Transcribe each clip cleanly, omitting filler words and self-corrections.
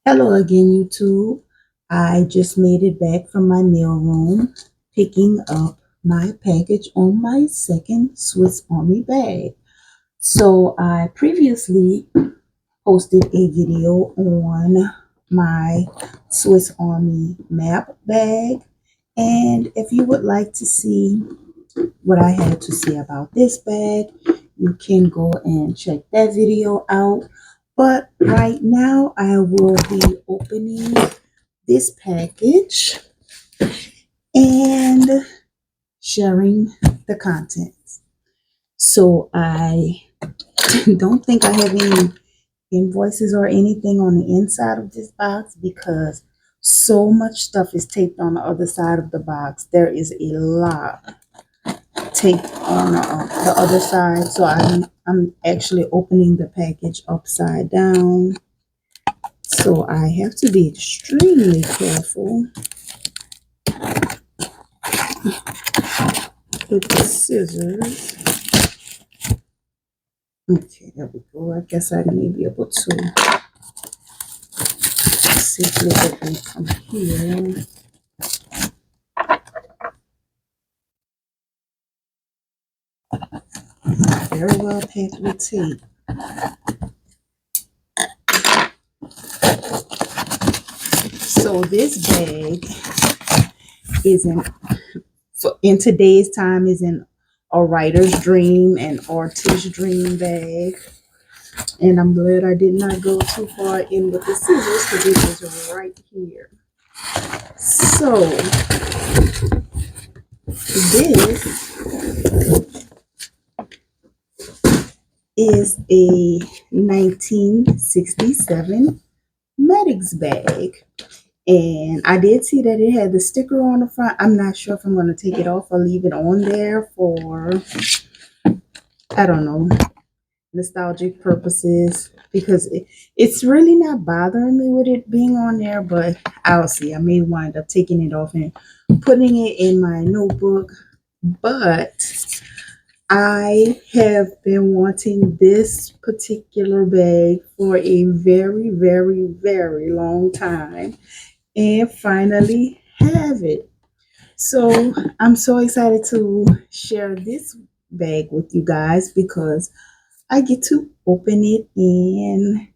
Hello again, YouTube. I just made it back from my mailroom, picking up my package on my second Swiss Army bag. So I previously posted a video on my Swiss Army map bag. And if you would like to see what I had to say about this bag, you can go and check that video out. But right now, I will be opening this package and sharing the contents. So I don't think I have any invoices or anything on the inside of this box because so much stuff is taped on the other side of the box. There is a lot taped on the other side. So I'm actually opening the package upside down. So I have to be extremely careful with the scissors. Okay, there we go. I guess I may be able to safely open from here. Very well packed with tape. So this bag in today's time isn't a writer's dream and artist's dream bag. And I'm glad I did not go too far in with the scissors because it was right here. So this is a 1967 Medics bag. And I did see that it had the sticker on the front. I'm not sure if I'm going to take it off or leave it on there for, I don't know, nostalgic purposes. Because it's really not bothering me with it being on there. But I'll see. I may wind up taking it off and putting it in my notebook. But I have been wanting this particular bag for a very, very, very long time and finally have it. So I'm so excited to share this bag with you guys because I get to open it and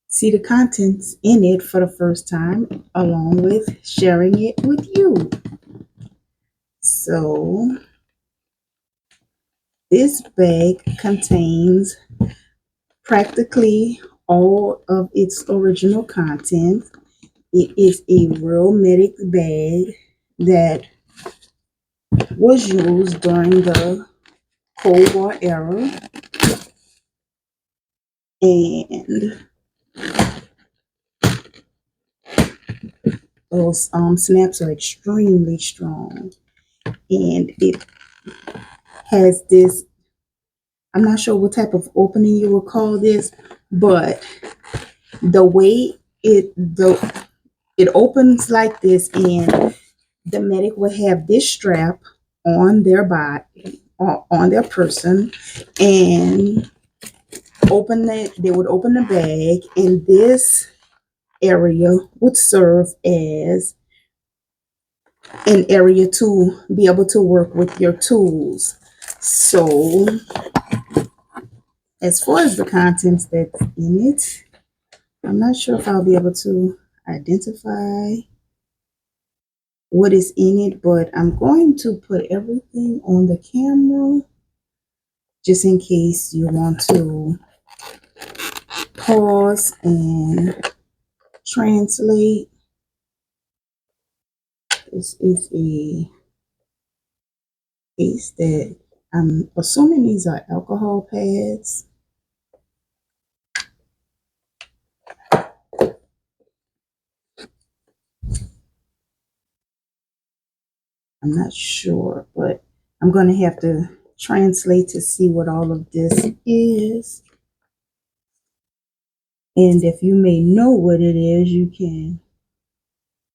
see the contents in it for the first time, along with sharing it with you. So this bag contains practically all of its original content. It is a real Medics bag that was used during the Cold War era, and those snaps are extremely strong. And it has this, I'm not sure what type of opening you would call this, but the way it opens like this, and the medic will have this strap on their body, on their person, and they would open the bag, and this area would serve as an area to be able to work with your tools. So as far as the contents that's in it, I'm not sure if I'll be able to identify what is in it, but I'm going to put everything on the camera just in case you want to pause and translate. This is a case that I'm assuming these are alcohol pads. I'm not sure, but I'm going to have to translate to see what all of this is. And if you may know what it is, you can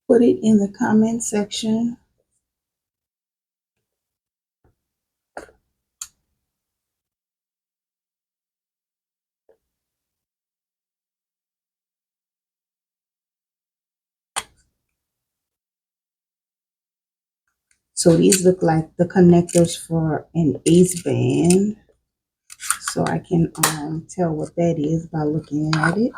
put it in the comment section. So these look like the connectors for an ace band. So I can tell what that is by looking at it.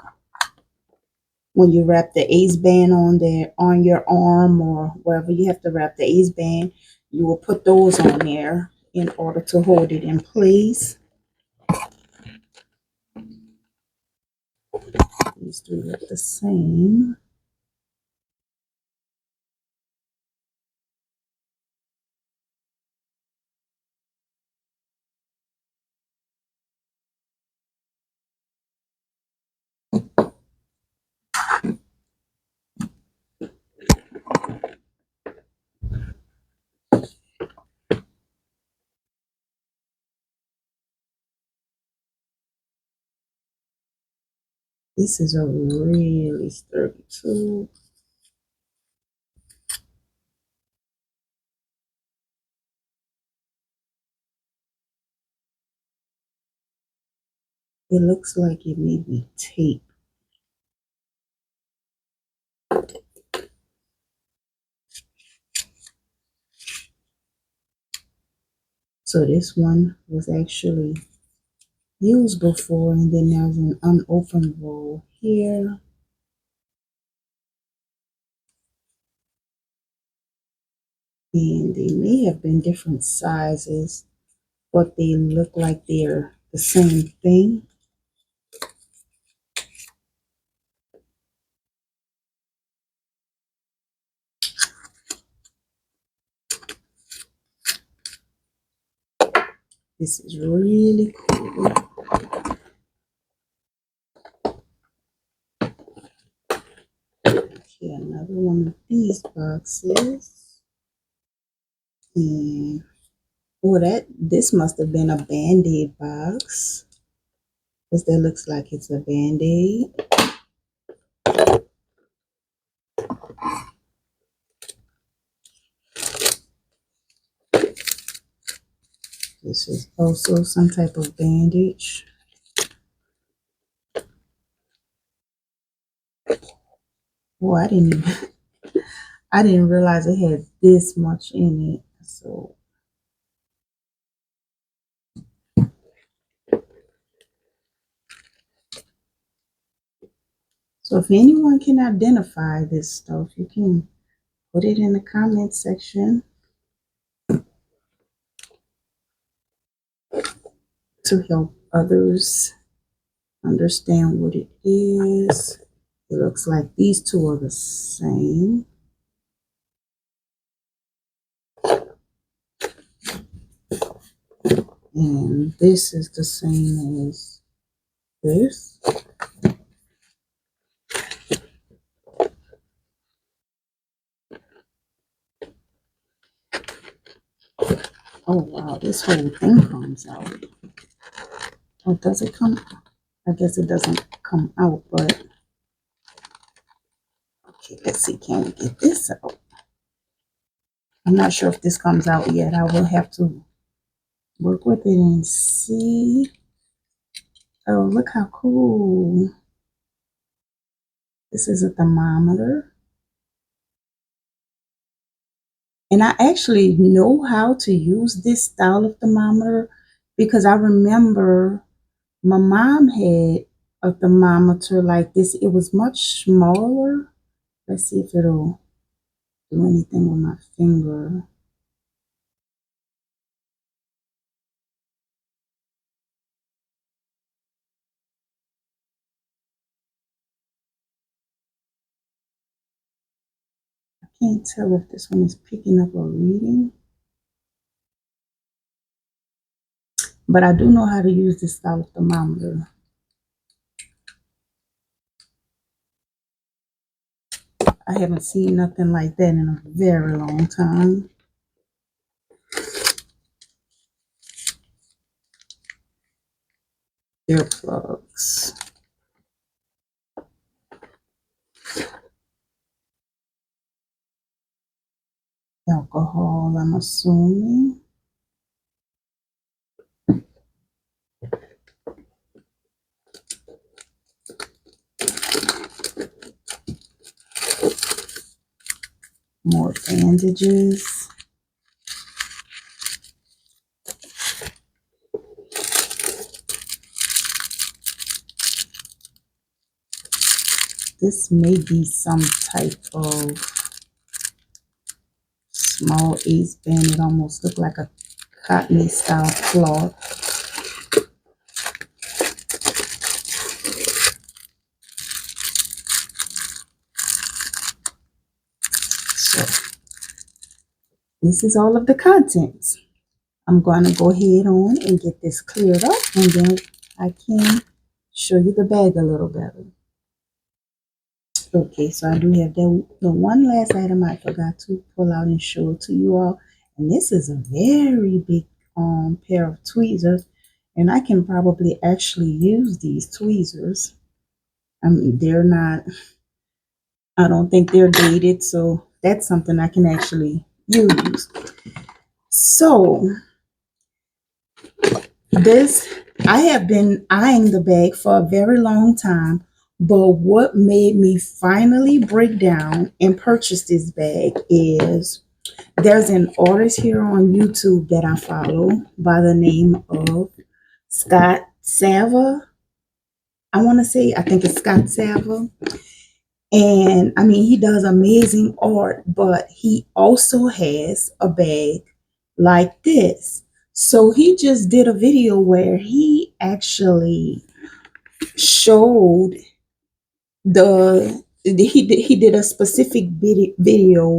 When you wrap the ace band on there on your arm or wherever you have to wrap the ace band, you will put those on there in order to hold it in place. These three look the same. This is a really sturdy tool. It looks like it may be tape. So this one was actually used before, and then there's an unopened roll here. And they may have been different sizes, but they look like they're the same thing. This is really cool. Okay, another one of these boxes. And oh, this must have been a Band-Aid box, because that looks like it's a Band-Aid. This is also some type of bandage. Oh, I didn't realize it had this much in it. So if anyone can identify this stuff, you can put it in the comment section to help others understand what it is. It looks like these two are the same. And this is the same as this. Oh wow, this whole thing comes out. Oh, does it come? I guess it doesn't come out, but okay, let's see, can we get this out? I'm not sure if this comes out yet. I will have to work with it and see. Oh, look how cool. This is a thermometer. And I actually know how to use this style of thermometer because I remember my mom had a thermometer like this. It was much smaller. Let's see if it'll do anything with my finger. I can't tell if this one is picking up or reading. But I do know how to use this style of thermometer. I haven't seen nothing like that in a very long time. Earplugs. Alcohol, I'm assuming. More bandages. This may be some type of small ace band. It almost looked like a cottony style cloth. So this is all of the contents. I'm going to go ahead on and get this cleared up, and then I can show you the bag a little better. Okay, so I do have the one last item I forgot to pull out and show to you all. And this is a very big pair of tweezers. And I can probably actually use these tweezers. I mean, they're not, I don't think they're dated. So that's something I can actually use. So I have been eyeing the bag for a very long time. But what made me finally break down and purchase this bag is there's an artist here on YouTube that I follow by the name of Scott Sava. I think it's Scott Sava. And I mean, he does amazing art, but he also has a bag like this. So he just did a video where he actually showed he did a specific video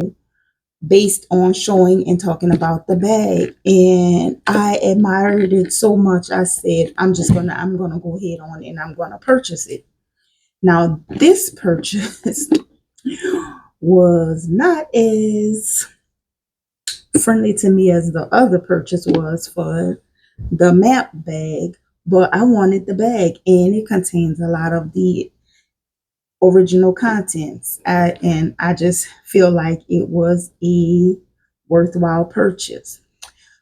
based on showing and talking about the bag, and I admired it so much. I said I'm gonna go ahead on and I'm gonna purchase it. Now this purchase was not as friendly to me as the other purchase was for the map bag, but I wanted the bag, and it contains a lot of the original contents. And I just feel like it was a worthwhile purchase.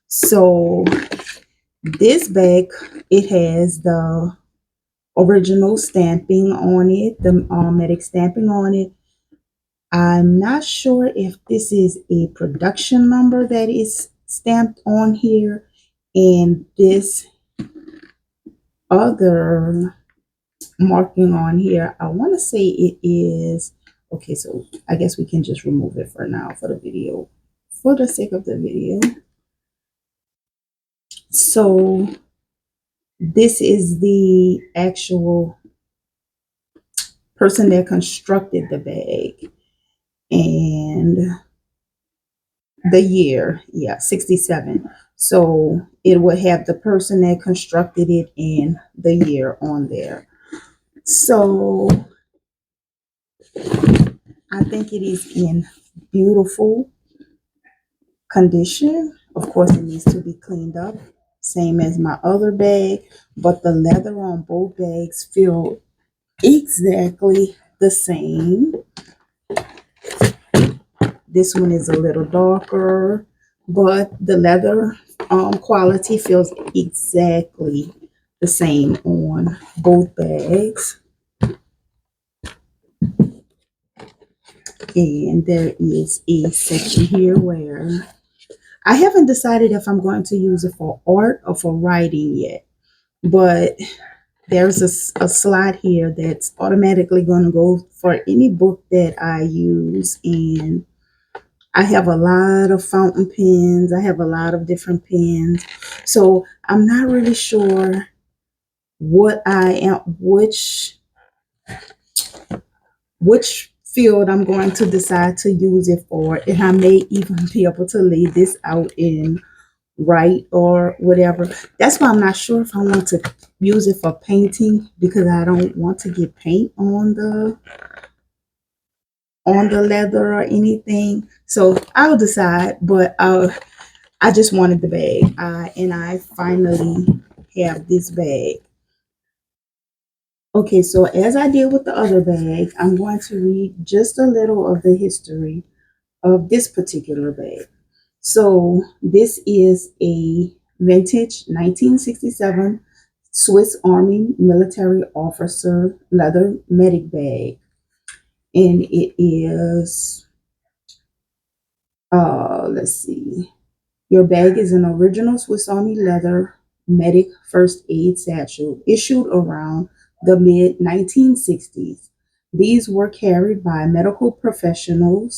So this bag, it has the original stamping on it, the Medic stamping on it. I'm not sure if this is a production number that is stamped on here, and this other marking on here, I want to say it is okay. So I guess we can just remove it for now for the video, for the sake of the video. So this is the actual person that constructed the bag, and the year, yeah, 67. So it would have the person that constructed it and the year on there. So I think it is in beautiful condition. Of course, it needs to be cleaned up, same as my other bag, but the leather on both bags feel exactly the same. This one is a little darker, but the leather quality feels exactly the same on both bags. And there is a section here where I haven't decided if I'm going to use it for art or for writing yet, but there's a slot here that's automatically going to go for any book that I use. And I have a lot of fountain pens. I have a lot of different pens. So I'm not really sure which field I'm going to decide to use it for. And I may even be able to lay this out in write or whatever. That's why I'm not sure if I want to use it for painting, because I don't want to get paint on the leather or anything. So I'll decide, but I just wanted the bag, and I finally have this bag. Okay, so as I did with the other bag, I'm going to read just a little of the history of this particular bag. So this is a vintage 1967 Swiss Army military officer leather medic bag. And it is, let's see, your bag is an original Swiss Army leather medic first aid satchel issued around the mid 1960s. These were carried by medical personnel,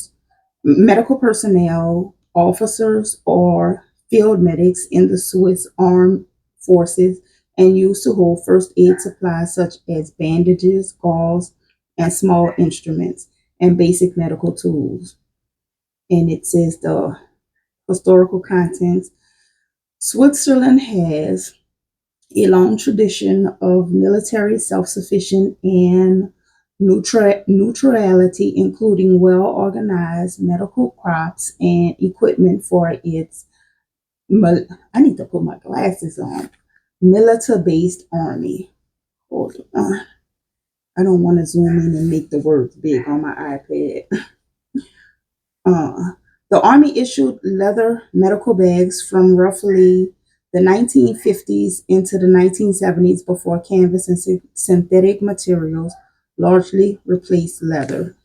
officers, or field medics in the Swiss armed forces and used to hold first aid supplies such as bandages, gauze, and small instruments and basic medical tools. And it says the historical contents. Switzerland has a long tradition of military self-sufficiency and neutrality, including well-organized medical crops and equipment for its, I need to put my glasses on, military-based army. Hold on. I don't want to zoom in and make the words big on my iPad. Uh, the Army issued leather medical bags from roughly the 1950s into the 1970s before canvas and synthetic materials largely replaced leather.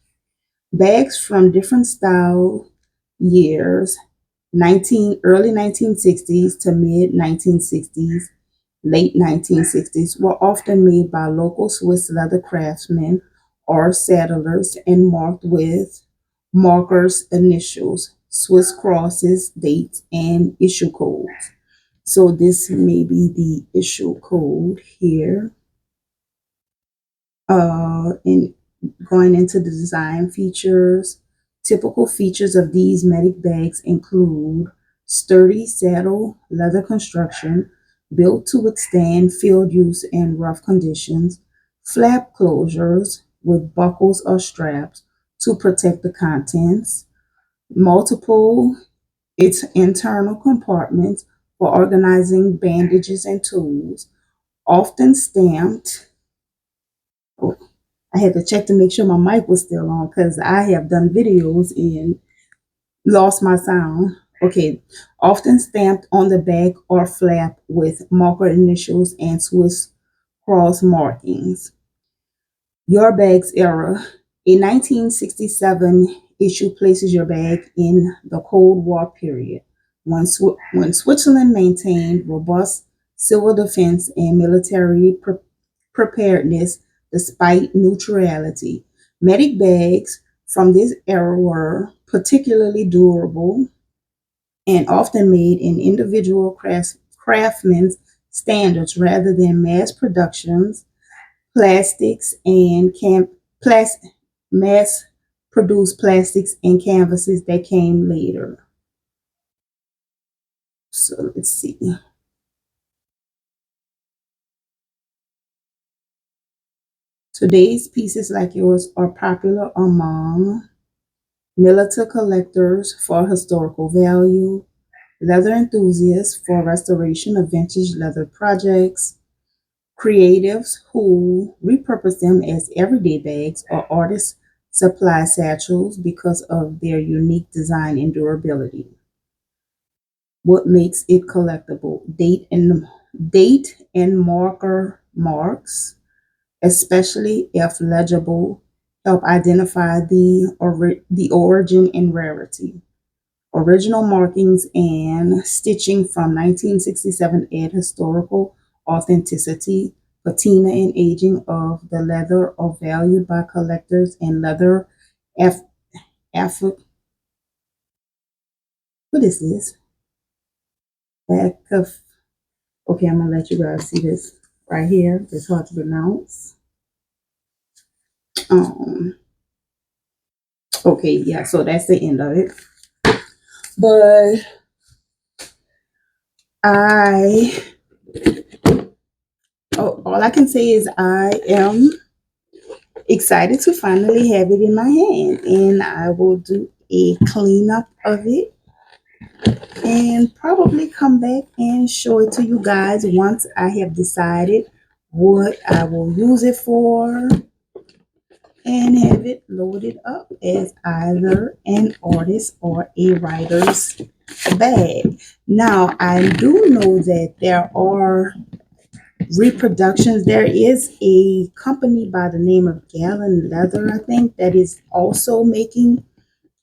Bags from different style years, early 1960s to mid 1960s, late 1960s, were often made by local Swiss leather craftsmen or settlers and marked with markers, initials, Swiss crosses, dates, and issue codes. So this may be the issue code here. In going into the design features, typical features of these medic bags include sturdy saddle leather construction built to withstand field use and rough conditions, flap closures with buckles or straps to protect the contents, multiple its internal compartments for organizing bandages and tools, often stamped. Oh, I had to check to make sure my mic was still on because I have done videos and lost my sound. Okay, often stamped on the back or flap with marker initials and Swiss cross markings. Your Bag's era. A 1967 issue places your bag in the Cold War period when Switzerland maintained robust civil defense and military preparedness despite neutrality. Medic bags from this era were particularly durable and often made in individual craftsmen's standards rather than mass productions plastics and plas- mass produced plastics and canvases that came later. So let's see. Today's pieces like yours are popular among military collectors for historical value, leather enthusiasts for restoration of vintage leather projects, creatives who repurpose them as everyday bags, or artists supply satchels because of their unique design and durability. What makes it collectible? Date and marker marks, especially if legible, help identify the origin and rarity. Original markings and stitching from 1967 add historical authenticity. Patina and aging of the leather are valued by collectors, and leather aff- aff- what is this? Back of Okay, I'm gonna let you guys see this right here. It's hard to pronounce. Um, okay, yeah, so that's the end of it. But I, all I can say is I am excited to finally have it in my hand, and I will do a cleanup of it and probably come back and show it to you guys once I have decided what I will use it for and have it loaded up as either an artist or a writer's bag. Now, I do know that there are reproductions. There is a company by the name of Gallon Leather, I think, that is also making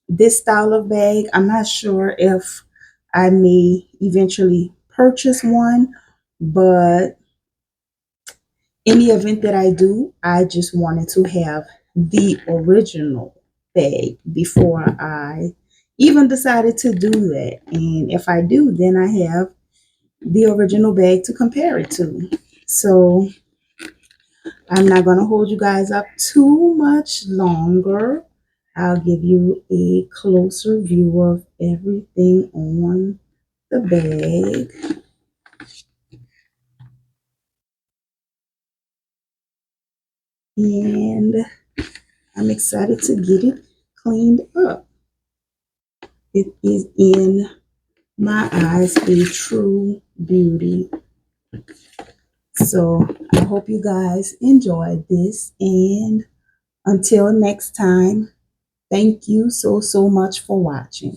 this style of bag. I'm not sure if I may eventually purchase one, but in the event that I do, I just wanted to have the original bag before I even decided to do that. And if I do, then I have the original bag to compare it to. So I'm not going to hold you guys up too much longer. I'll give you a closer view of everything on the bag. And I'm excited to get it cleaned up. It is, in my eyes, a true beauty. So I hope you guys enjoyed this. And until next time, thank you so much for watching.